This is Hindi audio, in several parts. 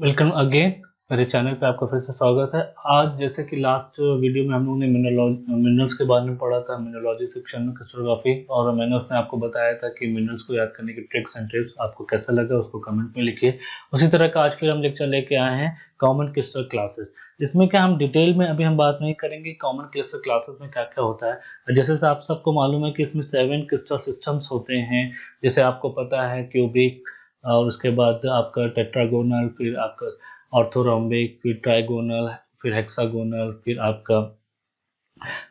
Welcome again. मेरे चैनल पे आपका फिर से स्वागत है। आज जैसे कि लास्ट वीडियो में हम लोगों ने मिनरल्स के बारे में पढ़ा था, मिनरोलॉजी सेक्शन में क्रिस्टलोग्राफी, और मैंने उसमें आपको बताया था कि मिनरल्स को याद करने की ट्रिक्स एंड टिप्स। आपको कैसा लगा उसको कमेंट में लिखिए। उसी तरह का आज फिर हम लेक्चर लेके आए हैं कॉमन क्रिस्टल क्लासेस। इसमें क्या हम डिटेल में अभी हम बात नहीं करेंगे कॉमन क्रिस्टल क्लासेस में क्या क्या होता है। जैसे से आप सबको मालूम है कि इसमें 7 क्रिस्टल सिस्टम्स होते हैं। जैसे आपको पता है क्यूबिक, और उसके बाद आपका टेट्रागोनल, फिर आपका ऑर्थोरोम्बिक, फिर ट्राइगोनल, फिर हेक्सागोनल, फिर आपका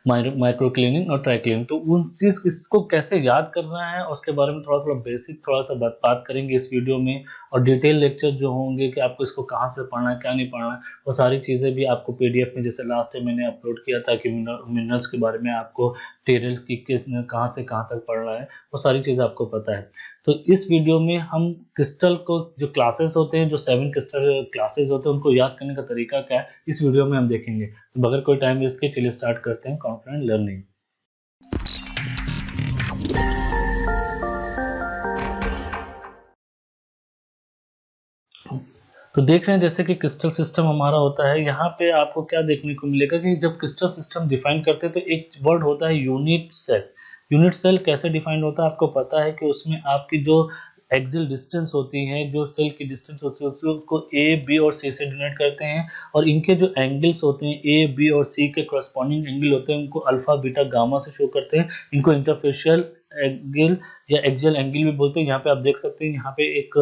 माइक्रोक्लिनिक और ट्राइक्लिनिक। तो उन चीज इसको कैसे याद करना है उसके बारे में थोड़ा थोड़ा बेसिक थोड़ा सा बात करेंगे इस वीडियो में। और डिटेल लेक्चर जो होंगे कि आपको इसको कहाँ से पढ़ना है क्या नहीं पढ़ना है, वो सारी चीज़ें भी आपको पीडीएफ में, जैसे लास्ट टाइम मैंने अपलोड किया था कि मिनरल्स के बारे में आपको टेरल की कहाँ से कहाँ तक पढ़ना है, वो सारी चीज़ें आपको पता है। तो इस वीडियो में हम क्रिस्टल को जो क्लासेस होते हैं, जो 7 क्रिस्टल क्लासेस होते हैं, उनको याद करने का तरीका क्या है इस वीडियो में हम देखेंगे। तो बगैर कोई टाइम वेस्ट के चलिए स्टार्ट करते हैं कॉन्फिडेंट लर्निंग। तो देख रहे हैं जैसे कि क्रिस्टल सिस्टम हमारा होता है। यहाँ पे आपको क्या देखने को मिलेगा कि जब क्रिस्टल सिस्टम डिफाइन करते हैं तो एक वर्ड होता है यूनिट सेल। यूनिट सेल कैसे डिफाइंड होता है आपको पता है कि उसमें आपकी जो एक्सियल डिस्टेंस होती है, जो सेल की डिस्टेंस होती है, उसको ए बी और सी से डिनोट करते हैं। और इनके जो एंगल्स होते हैं ए बी और सी के करस्पॉन्डिंग एंगल होते हैं, उनको अल्फा बीटा गामा से शो करते हैं। इनको इंटरफेशियल एंगल या एक्सियल एंगल भी बोलते हैं। यहाँ पे आप देख सकते हैं, यहाँ पे एक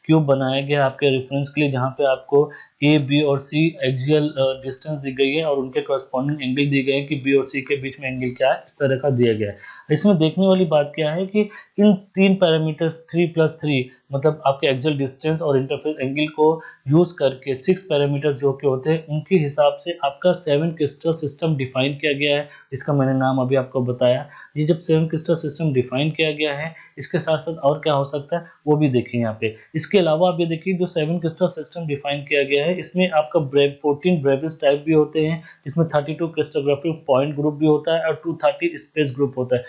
क्यूब बनाया गया आपके रेफरेंस के लिए, जहाँ पे आपको ए बी और सी एक्सियल डिस्टेंस दी गई है और उनके करस्पॉन्डिंग एंगल दिए गए हैं कि बी और सी के बीच में एंगल क्या है, इस तरह का दिया गया है। इसमें देखने वाली बात क्या है कि इन 3 पैरामीटर 3+3 मतलब आपके एक्सियल डिस्टेंस और इंटरफेस एंगल को यूज करके 6 पैरामीटर जो के होते हैं, उनके हिसाब से आपका 7 क्रिस्टल सिस्टम डिफाइन किया गया है। इसका मैंने नाम अभी आपको बताया। ये जब 7 क्रिस्टल सिस्टम डिफाइन किया गया है, इसके साथ साथ और क्या हो सकता है वो भी देखिए यहाँ पे। इसके अलावा आप ये देखिए, जो 7 क्रिस्टल सिस्टम डिफाइन किया गया है, इसमें आपका 14 ब्रेविस टाइप भी होते हैं। इसमें 32 क्रिस्टोग्राफिक पॉइंट ग्रुप भी होता है और 230 स्पेस ग्रुप होता है।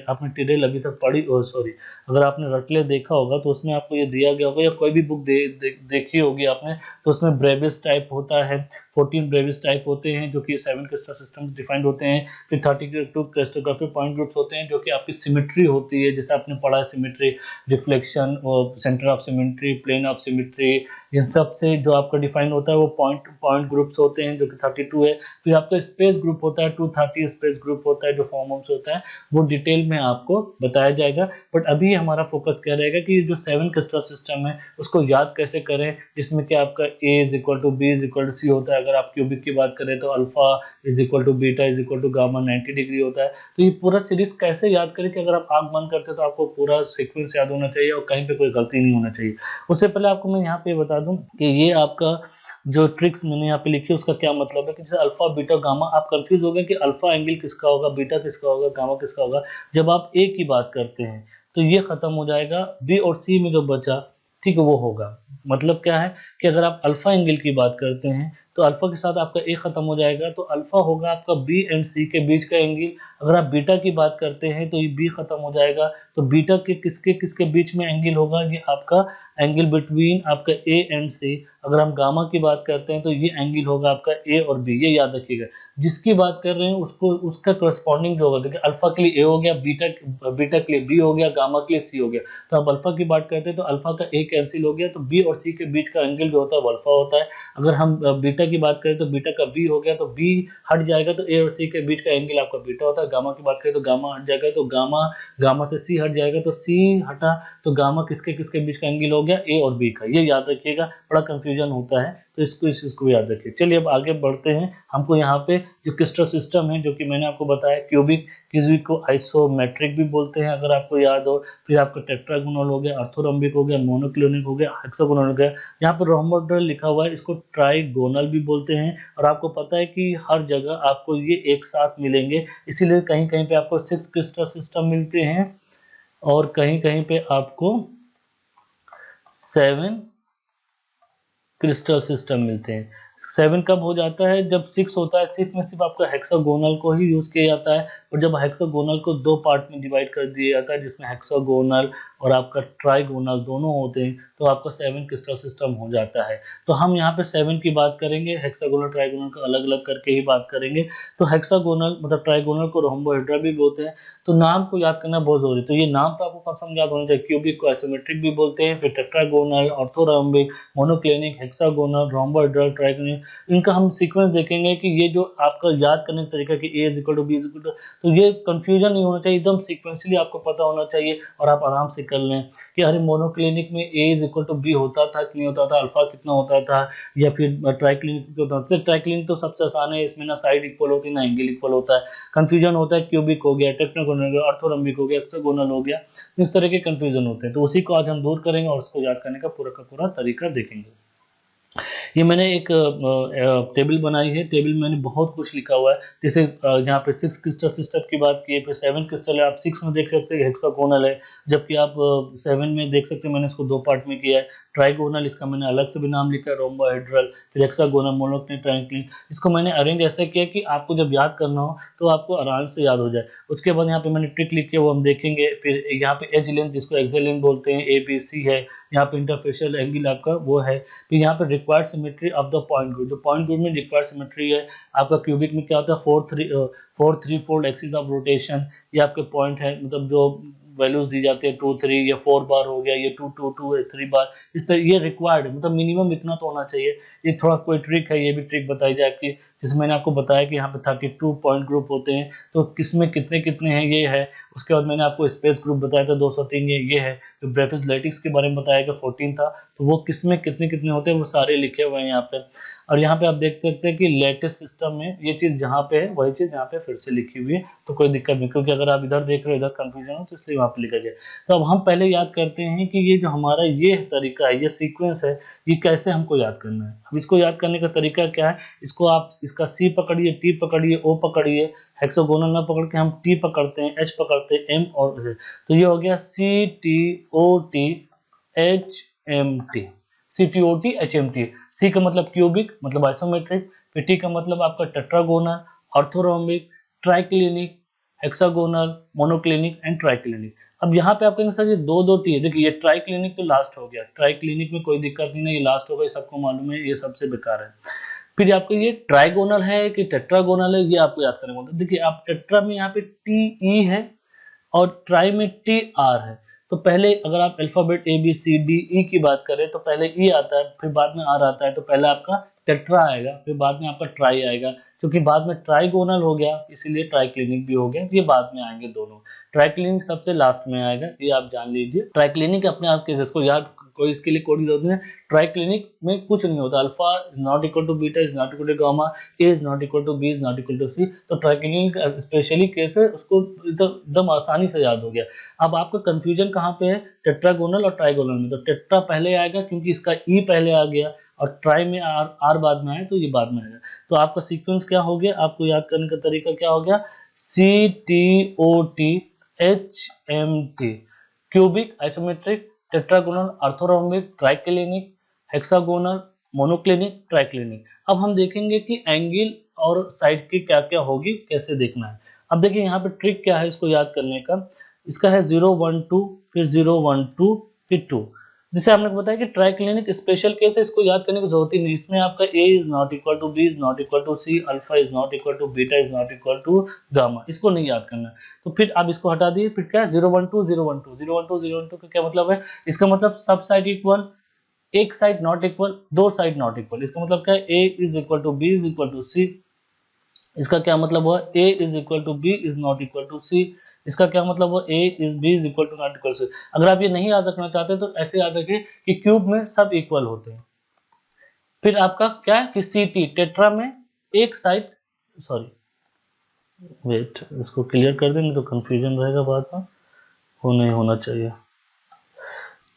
आपने टिडेल अभी तक पढ़ी, सॉरी, अगर आपने रटले देखा होगा तो उसमें आपको ये दिया गया होगा, या कोई भी बुक देखी होगी आपने, तो उसमें ब्रेविस टाइप होता है। 14 ब्रेविस टाइप होते हैं जो कि 7 क्रिस्टल सिस्टम्स डिफाइंड होते हैं। फिर 32 क्रिस्टोग्राफिक पॉइंट ग्रुप्स होते हैं जो कि आपकी सिमेट्री होती है, जैसे आपने पढ़ा है symmetry, reflection, centre of symmetry, plane of symmetry, इन सब से जो आपका डिफाइन होता है वो पॉइंट ग्रुप्स होते हैं जो कि 32 है। फिर आपका स्पेस ग्रुप होता है, 230 स्पेस ग्रुप होता है जो फॉर्म्स होता है, वो डिटेल में आपको बताया जाएगा। बट अभी हमारा फोकस क्या रहेगा कि जो 7 क्रिस्टल सिस्टम है उसको याद कैसे करें, जिसमें कि आपका A is equal to B is equal to C होता है। अगर आप क्यूबिक की बात करें तो alpha is equal to beta is equal to gamma 90 degree होता है। तो ये पूरा सीरीज कैसे याद करें कि अगर आप आंख बंद करते हैं तो आपको पूरा सीक्वेंस याद होना चाहिए और कहीं पे कोई गलती नहीं होना चाहिए। उससे पहले आपको मैं यहाँ पे बता दूं कि ये आपका जो ट्रिक्स मैंने यहाँ पे लिखी है उसका क्या मतलब है। कि जैसे अल्फा बीटा गामा, आप कंफ्यूज हो गए कि अल्फा एंगल किसका होगा, बीटा किसका होगा, गामा किसका होगा। जब आप ए की बात करते हैं तो ये खत्म हो जाएगा, बी और सी में जो बचा ठीक है वो होगा। मतलब क्या है कि अगर आप अल्फा एंगल की बात करते हैं तो अल्फा के साथ आपका ए खत्म हो जाएगा, तो अल्फा होगा आपका बी एंड सी के बीच का एंगल। अगर आप बीटा की बात करते हैं तो ये बी खत्म हो जाएगा, तो बीटा के किसके किसके बीच में एंगल होगा, ये आपका एंगल बिटवीन आपका ए एंड सी। अगर हम गामा की बात करते हैं तो ये एंगल होगा आपका ए और बी, ये याद रखिएगा। जिसकी बात कर रहे हैं उसको उसका करस्पॉन्डिंग जो होगा, देखिए अल्फा के लिए ए हो गया, बीटा के लिए बी हो गया, गामा के लिए सी हो गया। तो आप अल्फा की बात करते हैं तो अल्फा का ए कैंसिल हो गया, तो बी और सी के बीच का एंगल जो होता है वो अल्फा होता है। अगर हम बीटा की बात करें तो बीटा का बी हो गया, तो बी हट जाएगा तो ए और सी के बीच का एंगल आपका बीटा होता है। गामा की बात करें तो गामा हट जाएगा, तो गामा से सी हट जाएगा, तो सी हटा तो गामा किसके किसके बीच का एंगल हो गया, ए और बी का। ये याद रखिएगा, बड़ा कंफ्यूजन होता है तो इसको इस चीज को याद रखिए। चलिए अब आगे बढ़ते हैं। हमको यहाँ पे जो क्रिस्टल सिस्टम है जो कि मैंने आपको बताया, क्यूबिक को आइसोमेट्रिक भी बोलते हैं अगर आपको याद हो। फिर आपका टेट्रागोनल हो गया, ऑर्थोरोम्बिक हो गया, मोनोक्लिनिक हो गया, हेक्सागोनल हो गया। यहाँ पर रोमन लिखा हुआ है, इसको ट्राइगोनल भी बोलते हैं। और आपको पता है कि हर जगह आपको ये एक साथ मिलेंगे, इसीलिए कहीं कहीं पे आपको 6 क्रिस्टल सिस्टम मिलते हैं और कहीं कहीं पे आपको 7 क्रिस्टल सिस्टम मिलते हैं। 7 कब हो जाता है, जब 6 होता है सिर्फ में सिर्फ आपका हेक्सागोनल को ही यूज किया जाता है। और जब हेक्सागोनल को 2 पार्ट में डिवाइड कर दिया जाता है, जिसमें हेक्सागोनल और आपका ट्राइगोनल दोनों होते हैं तो आपका 7 क्रिस्टल सिस्टम हो जाता है। तो हम यहाँ पे 7 की बात करेंगे, हेक्सागोनल ट्राइगोनल को अलग अलग करके ही बात करेंगे। तो हेक्सागोनल मतलब ट्राइगोनल को रोम्बोहेड्रा भी बोलते हैं। तो नाम को याद करना बहुत जरूरी है। तो ये नाम तो आपको कम समझ याद होना चाहिए। क्यूबिक को आइसोमेट्रिक भी बोलते हैं, फिर tetragonal, orthorhombic, monoclinic, hexagonal, rhombohedral, trigonal. इनका हम सीक्वेंस देखेंगे कि ये जो आपका याद करने का तरीका कि A is equal to B is equal to, तो ये कंफ्यूजन नहीं होना चाहिए, एकदम सीक्वेंशियली आपको पता होना चाहिए और आप आराम से कर लें कि अरे मोनोक्लिनिक में ए इज इक्वल टू बी होता था कि नहीं होता था, अल्फा कितना होता था, या फिर ट्राइक्लिनिक होता था। ट्राइक्लिनिक तो सबसे आसान है, इसमें ना साइड इक्वल होती है ना एंगल इक्वल होता है। कंफ्यूजन होता है क्यूबिक हो गया, टेट्रागोनल हो गया, ऑर्थोरोम्बिक हो गया, हेक्सागोनल हो गया, इस तरह के कंफ्यूजन होते हैं। तो उसी को आज हम दूर करेंगे और उसको याद करने का पूरा तरीका देखेंगे। ये मैंने एक टेबल बनाई है। टेबल में मैंने बहुत कुछ लिखा हुआ है। जैसे यहाँ पे 6 क्रिस्टल सिस्टम की बात की है, फिर 7 क्रिस्टल है। आप 6 में देख सकते हैं हेक्सागोनल है, जबकि आप 7 में देख सकते हैं मैंने इसको 2 पार्ट में किया है। ट्राइगोनल इसका मैंने अलग से भी नाम लिखा है, रोम्बोहेड्रल, फिर हेक्सागोनल, मोनोक्लिनिक, ट्राइक्लिनिक। इसको मैंने अरेंज ऐसा किया कि आपको जब याद करना हो तो आपको आराम से याद हो जाए। उसके बाद यहाँ पे मैंने ट्रिक लिखी है, वो हम देखेंगे। फिर यहाँ पे एज लेंथ जिसको एक्सेल लेंथ बोलते हैं, ABC है। यहाँ पे इंटरफेशियल एंगल आपका वो है। फिर यहाँ पे required symmetry of the point group, जो पॉइंट ग्रुप में रिक्वायर्ड सिमेट्री है आपका क्यूबिक में क्या होता है, 4 3 फोल्ड एक्सिस ऑफ रोटेशन। ये आपके पॉइंट है, मतलब जो वैल्यूज दी जाती है 2 3 या 4 बार हो गया, ये 2 2 2 3 बार, इस तरह ये रिक्वायर्ड है, मतलब मिनिमम इतना तो होना चाहिए। ये थोड़ा कोई ट्रिक है, ये भी ट्रिक बताई जाए आपकी, जैसे मैंने आपको बताया कि यहाँ पे 32 पॉइंट ग्रुप होते हैं, तो किसमें कितने कितने हैं ये है। उसके बाद मैंने आपको स्पेस ग्रुप बताया था 203, ये है। तो ब्रेफिस लेटिक्स के बारे में बताया कि 14 था, तो वो किसमें कितने कितने होते हैं वो सारे लिखे हुए हैं यहाँ पे। और यहाँ पे आप देख सकते हैं कि लेटेस्ट सिस्टम में ये चीज़ जहाँ पे है वही चीज़ यहाँ पे फिर से लिखी हुई है, तो कोई दिक्कत नहीं, क्योंकि अगर आप इधर देख रहे हो इधर कंफ्यूजन हो तो इसलिए वहाँ पे लिखा गया। तो अब हम पहले याद करते हैं कि ये जो हमारा ये तरीका है, ये सीक्वेंस है, ये कैसे हमको याद करना है। अब इसको याद करने का तरीका क्या है, इसको आप इसका C पकड़िए, T पकड़िए, O पकड़िए, हेक्सागोनल ना पकड़ के हम T पकड़ते हैं, H पकड़ते हैं, M और H। तो ये हो गया CTOT HMT, CTOT HMT। C का मतलब क्यूबिक मतलब आइसोमेट्रिक, फिर T का मतलब आपका tetragonal, orthorhombic, triclinic, hexagonal, monoclinic and triclinic. अब यहाँ पे आप कहेंगे सर ये दो टी है, देखिए ये ट्राइक्लिनिक तो लास्ट हो गया, ट्राइक्लिनिक में कोई दिक्कत नहीं है, ये लास्ट हो गया, सबको मालूम है, ये सबसे बेकार है। फिर आपको ये ट्राइगोनल है कि टेट्रागोनल है, ये आपको याद करना होता है। देखिए आप टेट्रा में यहाँ पे TE है और ट्राई में TR है। तो पहले अगर आप अल्फाबेट ABCDE की बात करें तो पहले E आता है, फिर बाद में R आता है, तो पहले आपका टेट्रा आएगा, फिर बाद में आपका ट्राई आएगा। क्योंकि बाद में ट्राइगोनल हो गया इसीलिए ट्राइक्लिनिक भी हो गया, ये बाद में आएंगे दोनों। ट्राइक्लिनिक सबसे लास्ट में आएगा, ये आप जान लीजिए। ट्राइक्लिनिक अपने आप के जिसको याद कोई इसके लिए कोई जरूरत नहीं है। ट्राइक्लिनिक में कुछ नहीं होता, alpha is not equal to beta is not equal to gamma, A is not equal to B is not equal to C. तो ट्राइक्लिनिक स्पेशली केस है, उसको एकदम आसानी से याद हो गया। अब आपका कंफ्यूजन कहाँ पे है, टेट्रागोनल और ट्राइगोनल में। तो टेट्रा पहले आएगा क्योंकि इसका ई पहले आ गया, और ट्राई में आर बाद में आए तो ये बाद में आएगा। तो आपका सीक्वेंस क्या हो गया, आपको याद करने का तरीका क्या हो गया, CTOT HMT, cubic isometric, tetragonal, orthorhombic, triclinic, hexagonal, monoclinic, triclinic. अब हम देखेंगे कि एंगल और साइड की क्या क्या होगी, कैसे देखना है। अब देखिए यहाँ पे ट्रिक क्या है इसको याद करने का, इसका है 0 1 2, फिर 0 1 2, फिर 2। जैसे आपने बताया कि ट्राइक्लिनिक स्पेशल केस है, इसको याद करने की जरूरत ही नहीं। इसमें आपका A is not equal to B is not equal to C, alpha is not equal to beta is not equal to gamma, इसको नहीं याद करना। तो फिर आप इसको हटा दिए, फिर क्या 0 1 2 0 1 2 0 1 2 0 1 2 का क्या मतलब है, इसका मतलब सब साइड इक्वल, एक साइड नॉट इक्वल, दो साइड नॉट इक्वल। इसका मतलब क्या है, A is equal to B is equal to C। इसका क्या मतलब हुआ, A is equal to B is not equal to C। इसका क्या मतलब हुआ, A is B is equal to not equal to C। अगर आप ये नहीं याद रखना चाहते तो ऐसे याद रखिए कि क्यूब में सब इक्वल होते हैं। फिर आपका क्या है कि CT टेट्रा में एक साइड, सॉरी वेट इसको क्लियर कर देंगे तो कंफ्यूजन रहेगा बाद में, वो नहीं होना चाहिए।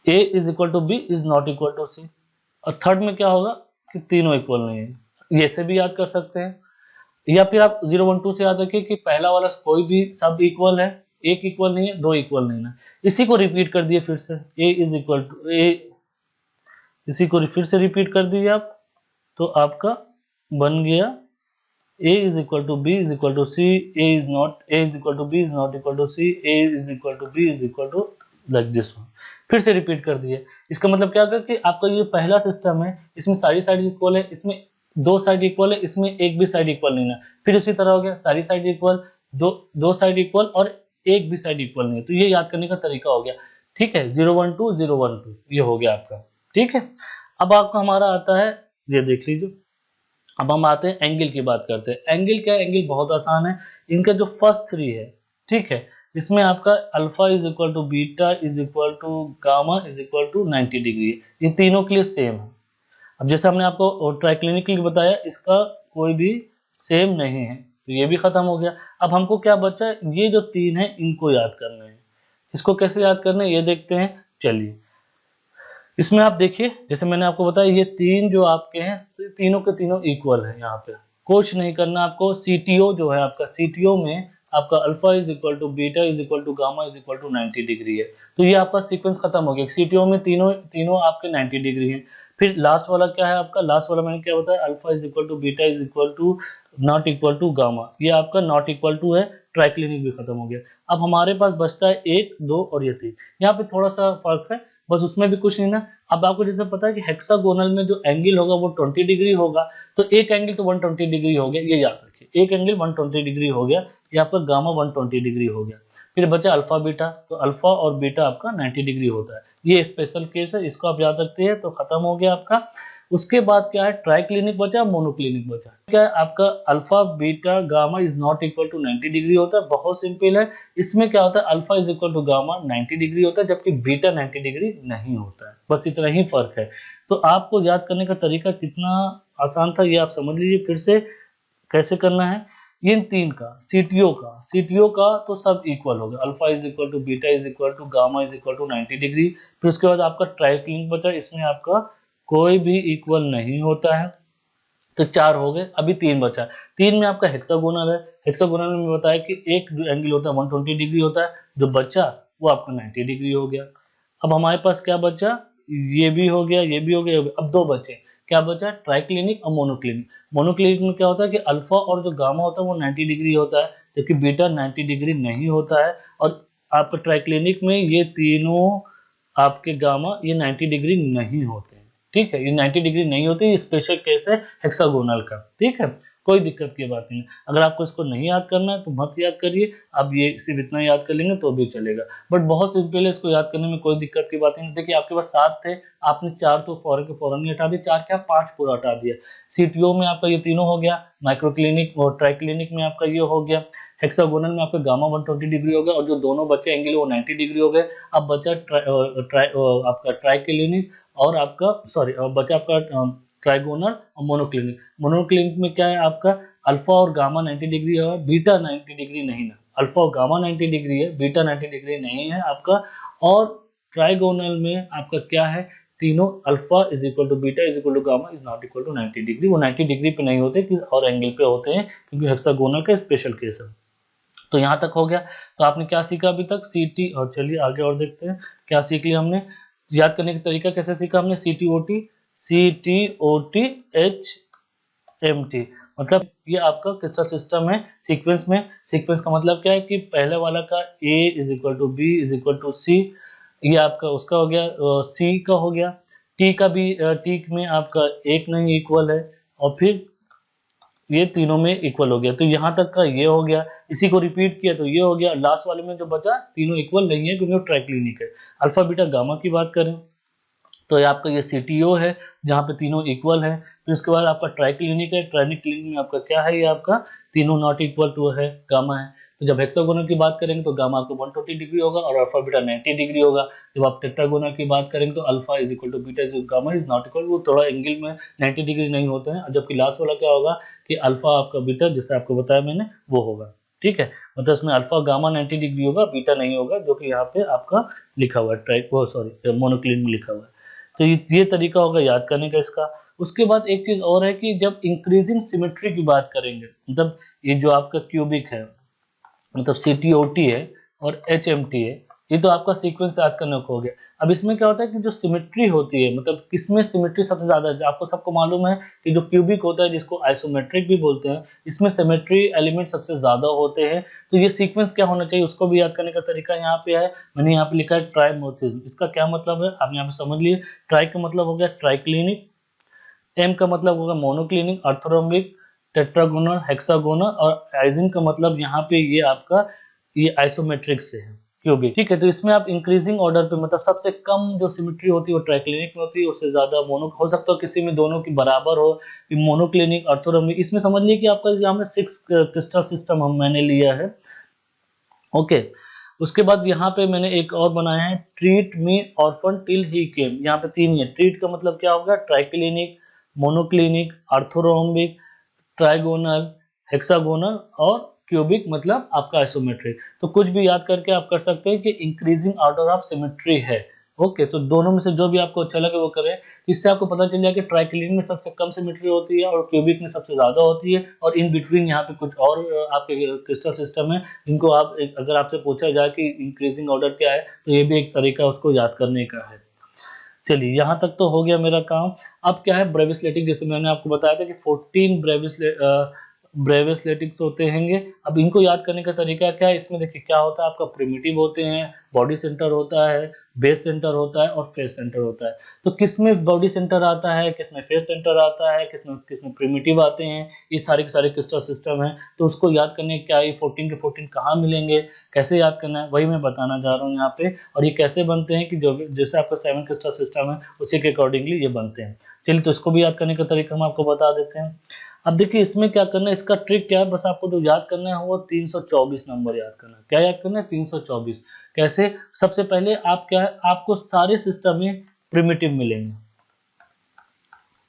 A is equal to B is not equal to C। और थर्ड में क्या होगा कि तीनों इक्वल नहीं है, ये से भी याद कर सकते हैं। या फिर आप 0 1 2 से याद रखिए कि पहला वाला कोई भी सब इक्वल है, एक इक्वल नहीं है, दो इक्वल नहीं है। इसी को रिपीट कर दिए फिर से, A is equal to A, इसी को फिर से रिपीट कर दीजिए आप, तो आपका बन गया A is equal to B is equal to C, A is equal to B is not equal to C, A is equal to B is equal to like this one. फिर से रिपीट कर दिए। इसका मतलब क्या होगा कि आपका ये पहला सिस्टम है, इसमें सारी साइड इक्वल है, इसमें दो साइड इक्वल है, इसमें एक भी साइड इक्वल नहीं है। फिर उसी तरह हो गया, सारी साइड इक्वल, दो साइड इक्वल और एक भी साइड इक्वल नहीं है। तो ये याद करने का तरीका हो गया। ठीक है, 012 012 ये हो गया आपका। ठीक है, अब आपका हमारा आता है, ये देख लीजिए। अब हम आते हैं एंगल की बात करते हैं। एंगल क्या है? एंगल बहुत आसान है। इनका जो फर्स्ट थ्री है, ठीक है, इसमें आपका alpha is equal to beta is equal to gamma is equal to 90 degree. ये तीनों के लिए सेम है। अब जैसे हमने आपको ट्राइक्लिनिकली बताया, इसका कोई भी सेम नहीं है, तो ये भी खत्म हो गया। अब हमको क्या बचा? ये जो तीन है इनको याद करना है। इसको कैसे याद करना है ये देखते हैं। चलिए, इसमें आप देखिए, जैसे मैंने आपको बताया, ये तीन जो आपके हैं, तीनों के तीनों इक्वल है। यहाँ पे कुछ नहीं करना आपको। सीटीओ जो है आपका, सीटीओ में आपका alpha is equal to beta is equal to gamma is equal to 90 degree है। तो ये आपका सीक्वेंस खत्म हो गया। सीटीओ में तीनों तीनों आपके 90 डिग्री हैं। फिर लास्ट वाला क्या है आपका? लास्ट वाला मैंने क्या बताया? Alpha is equal to beta is equal to not equal to gamma. ये आपका नॉट इक्वल टू है। ट्राइक्लिनिक भी खत्म हो गया। अब हमारे पास बचता है 1 2 और ये 3। यहाँ पे थोड़ा सा फर्क है, बस उसमें भी कुछ नहीं ना। अब आपको जैसे पता है कि हेक्सागोनल में जो एंगल होगा वो 20 डिग्री होगा, तो एक एंगल तो 120 डिग्री हो गया, ये याद रखिए। एक एंगल 120 डिग्री हो गया, ये आपका गामा 120 डिग्री हो गया। फिर बचा अल्फा बीटा, तो अल्फा और बीटा आपका 90 डिग्री होता है। ये स्पेशल केस है, इसको आप याद रखते हैं तो खत्म हो गया आपका। उसके बाद क्या है? ट्राइक्लिनिक बचा, मोनोक्लिनिक बचा। क्या है आपका? Alpha beta gamma is not equal to 90 degree होता है। बहुत सिंपल है। इसमें क्या होता है? Alpha is equal to gamma 90 degree होता है, जबकि बीटा 90 डिग्री नहीं होता है। बस इतना ही फर्क है। तो आपको याद करने का तरीका कितना आसान था ये आप समझ लीजिए। फिर से कैसे करना है? इन तीन का, सीटीओ का तो सब इक्वल हो गया। Alpha is equal to beta is equal to gamma is equal to 90 degree. फिर उसके बाद आपका ट्राइक्लिनिक बचा, इसमें आपका कोई भी इक्वल नहीं होता है। तो 4 हो गए, अभी 3 बचा है। 3 में आपका हेक्सागोनल है। हेक्सागोनल में बताया कि एक जो एंगल होता है 120 डिग्री होता है, जो बचा वो आपका 90 डिग्री हो गया। अब हमारे पास क्या बचा? ये भी हो गया, ये भी हो गया, ये भी। अब 2 बचे। क्या बचा? ट्राइक्लिनिक और मोनोक्लिनिक। मोनोक्लिनिक में क्या होता है कि अल्फा और जो गामा होता है वो 90 डिग्री होता है, जबकि बीटा 90 डिग्री नहीं होता है। और आपका ट्राइक्लिनिक में ये तीनों आपके गामा ये 90 डिग्री नहीं होते हैं। ठीक है, ये 90 डिग्री नहीं होती, ये स्पेशल केस है हेक्सागोनल का। ठीक है, कोई दिक्कत की बात नहीं है। अगर आपको इसको नहीं याद करना है तो मत याद करिए, आप ये सिर्फ इतना याद कर लेंगे तो भी चलेगा। बट बहुत सिंपल है, इसको याद करने में कोई दिक्कत की बात नहीं। देखिए आपके पास 7 थे, आपने 4 तो फौरन के फौरन ही हटा दिए, 4 क्या 5 पूरा हटा दिया। सीटीओ में आपका ये तीनों हो गया, माइक्रोक्लिनिक और ट्राइक्लिनिक में आपका ये हो गया, हेक्सागोनल में आपका गामा 120 डिग्री हो गया, और जो दोनों बचे एंगल वो 90 डिग्री हो गए। अब बचा आपका ट्राइक्लिनिक और आपका बचा आपका ट्राइगोनल और मोनोक्लिनिक। मोनोक्लिनिक में क्या है आपका? अल्फा और गामा 90 डिग्री है, बीटा 90 डिग्री नहीं ना। अल्फा और गामा 90 डिग्री है, बीटा 90 डिग्री नहीं है आपका। और ट्राइगोनल में आपका क्या है? तीनों alpha is equal to beta is equal to gamma is not equal to 90 degree. वो 90 डिग्री पे नहीं होते और एंगल पे होते हैं, क्योंकि हेक्सागोनल का स्पेशल केस है। तो यहाँ तक हो गया। तो आपने क्या सीखा अभी तक? सीटी। और चलिए आगे और देखते हैं क्या सीख लिया हमने। याद करने का तरीका कैसे सीखा हमने? C T O T, C T O T H M T, मतलब ये आपका क्रिस्टल सिस्टम है सीक्वेंस में। सीक्वेंस का मतलब क्या है कि पहले वाला का A is equal to B is equal to C, ये आपका उसका हो गया, सी का हो गया। टी का भी, टी में आपका एक नहीं इक्वल है, और फिर ये तीनों में इक्वल हो गया। तो यहाँ तक का ये हो गया, इसी को रिपीट किया तो ये हो गया। लास्ट वाले में जो बचा तीनों इक्वल नहीं है, क्योंकि वो ट्राइक्लिनिक है। अल्फा बीटा गामा की बात करें तो ये आपका ये सीटीओ है, जहाँ पे तीनों इक्वल है। फिर उसके बाद आपका ट्राइक्लिनिक है। ट्राइक्लिनिक में आपका क्या है? ये आपका तीनों नॉट इक्वल टू है, गामा है। तो जब हेक्सागोनल की बात करेंगे तो गामा आपको 120 डिग्री होगा और अल्फा बीटा 90 डिग्री होगा। जब आप टेट्रागोनल की बात करेंगे तो alpha is equal to beta is gamma is not equal, वो थोड़ा एंगल में 90 डिग्री नहीं होते हैं। जबकि लास्ट वाला क्या होगा कि अल्फा आपका बीटा, जैसे आपको बताया मैंने, वो होगा। ठीक है, मतलब इसमें अल्फा गामा 90 डिग्री होगा, बीटा नहीं होगा, जो कि यहाँ पे आपका लिखा हुआ है, मोनोक्लिन में लिखा हुआ है। तो ये तरीका होगा याद करने का इसका। उसके बाद एक चीज और है कि जब इंक्रीजिंग सिमेट्री की बात करेंगे, मतलब ये जो आपका क्यूबिक है, मतलब सीटीओटी है और एचएमटी है, ये तो आपका सीक्वेंस याद करने को हो गया। अब इसमें क्या होता है कि जो सिमेट्री होती है, मतलब किसमें सिमेट्री सबसे ज़्यादा है, आपको सबको मालूम है कि जो क्यूबिक होता है जिसको आइसोमेट्रिक भी बोलते हैं, इसमें सिमेट्री एलिमेंट सबसे ज़्यादा होते हैं। तो ये सीक्वेंस क्या होना चाहिए उसको भी याद करने का तरीका यहाँ पे है। मैंने यहाँ पे लिखा है ट्राइमोर्फिज्म। इसका क्या मतलब है आप यहाँ पे समझ लिए। ट्राई का मतलब हो गया ट्राइक्लिनिक, एम का मतलब होगा मोनोक्लिनिक, ऑर्थोरोम्बिक, टेट्रागोनल, हेक्सागोनल, और आइजिन का मतलब यहाँ पे ये आपका ये आइसोमेट्रिक से है, क्यूबिक। ठीक है, तो इसमें आप इंक्रीजिंग ऑर्डर पे मतलब सबसे कम जो सिमेट्री होती है वो ट्राइक्लिनिक में होती है, उससे ज्यादा मोनो हो सकता है किसी में दोनों की बराबर हो, मोनोक्लिनिक, ऑर्थोरोम्बिक। इसमें समझ लीजिए कि आपका यहाँ में 6 क्रिस्टल सिस्टम हम मैंने लिया है। ओके, उसके बाद यहाँ पे मैंने एक और बनाया है, ट्रीट मी ऑर्फन टिल ही केम। यहाँ पे 3 ही है। ट्रीट का मतलब क्या होगा, triclinic, monoclinic, orthorhombic, trigonal, hexagonal, और क्यूबिक मतलब आपका आइसोमेट्रिक। तो कुछ भी याद करके आप कर सकते हैं कि इंक्रीजिंग ऑर्डर ऑफ सिमेट्री है। ओके, तो दोनों में से जो भी आपको अच्छा लगे वो करें। इससे आपको पता चल जाए कि ट्राइक्लिनिक में सबसे कम सिमेट्री होती है और क्यूबिक में सबसे ज्यादा होती है, और इन बिटवीन यहाँ पे कुछ और आपके क्रिस्टल सिस्टम है जिनको आप अगर आपसे पूछा जाए कि इंक्रीजिंग ऑर्डर क्या है, तो ये भी एक तरीका उसको याद करने का है। चलिए, यहाँ तक तो हो गया मेरा काम। अब क्या है ब्रेविस्लेटिक, जैसे मैंने आपको बताया था कि 14 ब्रेविस्लेटिक्स होते हैं। अब इनको याद करने का तरीका क्या है, इसमें देखिए क्या होता है, आपका प्रिमिटिव होते हैं, बॉडी सेंटर होता है, बेस सेंटर होता है, और फेस सेंटर होता है। तो किसमें बॉडी सेंटर आता है, किसमें फेस सेंटर आता है, किसमें किसमें प्रिमिटिव आते हैं, ये सारे के सारे क्रिस्टल सिस्टम है। तो उसको याद करने क्या ये 14 के 14 कहाँ मिलेंगे, कैसे याद करना है, वही मैं बताना चाह रहा हूँ यहाँ पे। और ये कैसे बनते हैं कि जो जैसे आपका 7 क्रिस्टल सिस्टम है उसी के अकॉर्डिंगली ये बनते हैं। चलिए, तो इसको भी याद करने का तरीका हम आपको बता देते हैं। अब देखिए इसमें क्या करना है, इसका ट्रिक क्या है, बस आपको जो याद करना है वो 324 नंबर याद करना है। क्या याद करना है, 324। कैसे, सबसे पहले आप क्या है, आपको सारे सिस्टम में प्रिमिटिव मिलेंगे।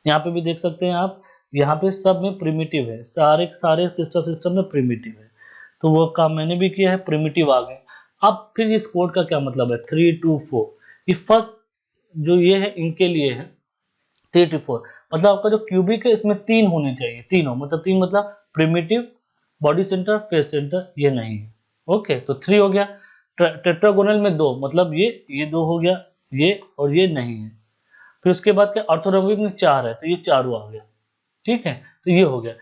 यहाँ पे भी देख सकते हैं आप, यहाँ पे सब में प्रिमिटिव है, सारे सारे क्रिस्टल सिस्टम में प्रिमिटिव है। तो वो काम मैंने भी किया है, प्रिमिटिव आ गए। अब फिर इस कोड का क्या मतलब है, 3 2 4। ये फर्स्ट जो ये है इनके लिए है 3 to 4, मतलब आपका जो क्यूबिक है इसमें 3 होने चाहिए, तीनों मतलब 3 मतलब primitive, body centre, face centre, ये नहीं है। ओके, तो 3 हो गया। टेट्रागोनल में 2 मतलब ये 2 हो गया, ये और ये नहीं है। फिर उसके बाद क्या, ऑर्थोरोम्बिक में 4 है तो ये चारों आ गया। ठीक है, तो ये हो गया।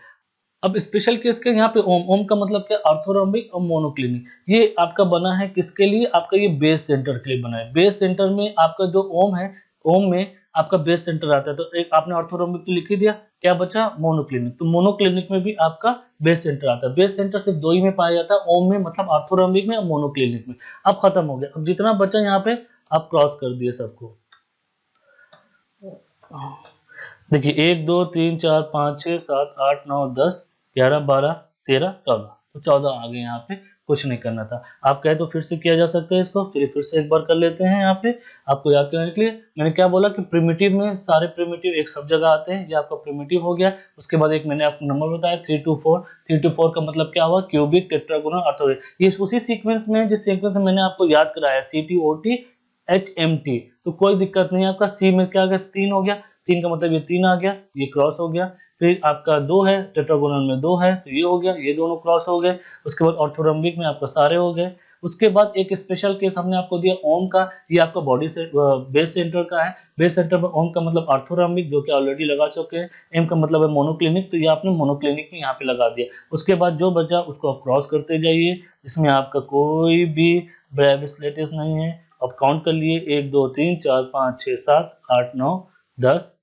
अब स्पेशल केस के यहाँ पे ओम, ओम का मतलब क्या, ऑर्थोरोम्बिक और मोनोक्लिनिक। ये आपका बना है किसके लिए, आपका ये बेस सेंटर के लिए बना है। बेस सेंटर में आपका जो ओम है, ओम में आपका बेस सेंटर आता है। तो एक आपने ऑर्थोरोम्बिक तो लिख ही दिया, क्या बचा, मोनोक्लिनिक। तो मोनोक्लिनिक में भी आपका बेस सेंटर आता है। बेस सेंटर सिर्फ 2 ही में पाया जाता है, ओम में मतलब ऑर्थोरोम्बिक में और मोनोक्लिनिक में। अब खत्म हो गया। अब जितना बचा यहाँ पे आप क्रॉस कर दिए सबको। देखिए 1 2 3 4 5 6 7 8 9 10 11 12 13 14, तो 14 आ गए। यहाँ पे कुछ नहीं करना था। आप कहे तो फिर से किया जा सकता है इसको। चलिए फिर से एक बार कर लेते हैं। यहाँ पे आपको याद करने के लिए मैंने क्या बोला कि प्रिमिटिव में सारे प्रिमिटिव एक सब जगह आते हैं। ये आपका प्रिमिटिव हो गया। उसके बाद एक मैंने आपको नंबर बताया 3 to 4। 3 to 4 का मतलब क्या हुआ, क्यूबिक, टेट्रागोनल, ऑर्थोगोनल। ये उसी सीक्वेंस में जिस सीक्वेंस में मैंने आपको याद कराया, CTOT HMT। तो कोई दिक्कत नहीं है। आपका सी में क्या आ गया, 3 हो गया। 3 का मतलब ये 3 आ गया, ये क्रॉस हो गया। फिर आपका 2 है, टेट्रागोनल में 2 है तो ये हो गया, ये दोनों क्रॉस हो गए। उसके बाद ऑर्थोरोम्बिक में आपका सारे हो गए। उसके बाद एक स्पेशल केस हमने आपको दिया ओम का। ये आपका बॉडी से बेस सेंटर का है। बेस सेंटर में ओम का मतलब ऑर्थोरोम्बिक, जो कि ऑलरेडी लगा चुके हैं। एम का मतलब है मोनोक्लिनिक, तो ये आपने मोनोक्लिनिक में यहाँ पे लगा दिया। उसके बाद जो बचा उसको आप क्रॉस करते जाइए। इसमें आपका कोई भी ब्रेविस्लेटिस नहीं है। अब काउंट कर लिए, 1 2 3 4 5 6 7 8 9 10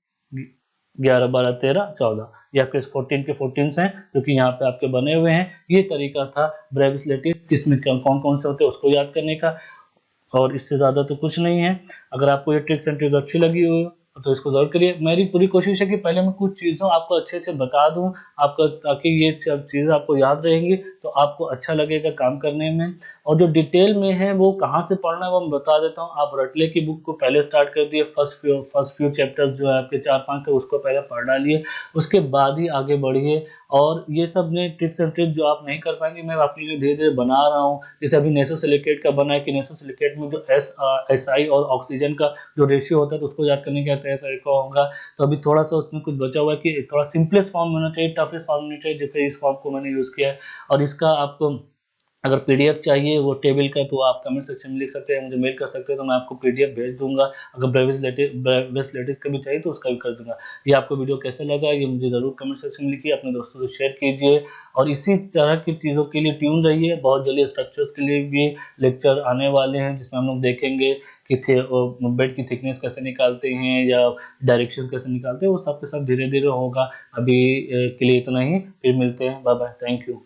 11 12 13 14। ये आपके 14 के 14 हैं जो कि यहाँ पे आपके बने हुए हैं। ये तरीका था ब्रेविस्लेटिस किसमें कौन कौन से होते हैं उसको याद करने का, और इससे ज्यादा तो कुछ नहीं है। अगर आपको ये ट्रिक्स एंड ट्रिक्स अच्छी लगी हो तो इसको जरूर करिए। मेरी पूरी कोशिश है कि पहले मैं कुछ चीज़ों आपको अच्छे से बता दूं आपका, ताकि ये सब चीज़ें आपको याद रहेंगी तो आपको अच्छा लगेगा काम करने में। और जो डिटेल में है वो कहाँ से पढ़ना है वो मैं बता देता हूँ। आप रटले की बुक को पहले स्टार्ट कर दिए, फर्स्ट फ्यू चैप्टर्स जो है आपके 4-5 थे उसको पहले पढ़ डालिए, उसके बाद ही आगे बढ़िए। और ये सब ने ट्रिक्स एंड ट्रिक्स जो आप नहीं कर पाएंगे मैं आपके लिए धीरे धीरे बना रहा हूँ। जैसे अभी नेसोसिलिकेट का बना है कि नेसोसिलिकेट में जो SI और ऑक्सीजन का जो रेशियो होता है तो उसको याद करने का तरीका होगा। तो अभी थोड़ा सा उसमें कुछ बचा हुआ है कि थोड़ा सिंपलेस्ट फॉर्म होना चाहिए, टफेस्ट फॉर्म होना चाहिए, जैसे इस फॉर्म को मैंने यूज किया है। और इसका आपको अगर पीडीएफ चाहिए वो टेबल का तो आप कमेंट सेक्शन में लिख सकते हैं, मुझे मेल कर सकते हैं, तो मैं आपको पीडीएफ भेज दूँगा। अगर ब्रेविस लेटिस का भी चाहिए तो उसका भी कर दूँगा। ये आपको वीडियो कैसा लगा ये मुझे ज़रूर कमेंट सेक्शन में लिखिए, अपने दोस्तों से शेयर कीजिए और इसी तरह की चीज़ों के लिए ट्यून रहिए। बहुत जल्दी स्ट्रक्चर्स के लिए भी लेक्चर आने वाले हैं जिसमें हम लोग देखेंगे कि बेड की थिकनेस कैसे निकालते हैं या डायरेक्शन कैसे निकालते हैं, वो सब के सब धीरे-धीरे होगा। अभी के लिए इतना ही, फिर मिलते हैं। Bye bye, thank you.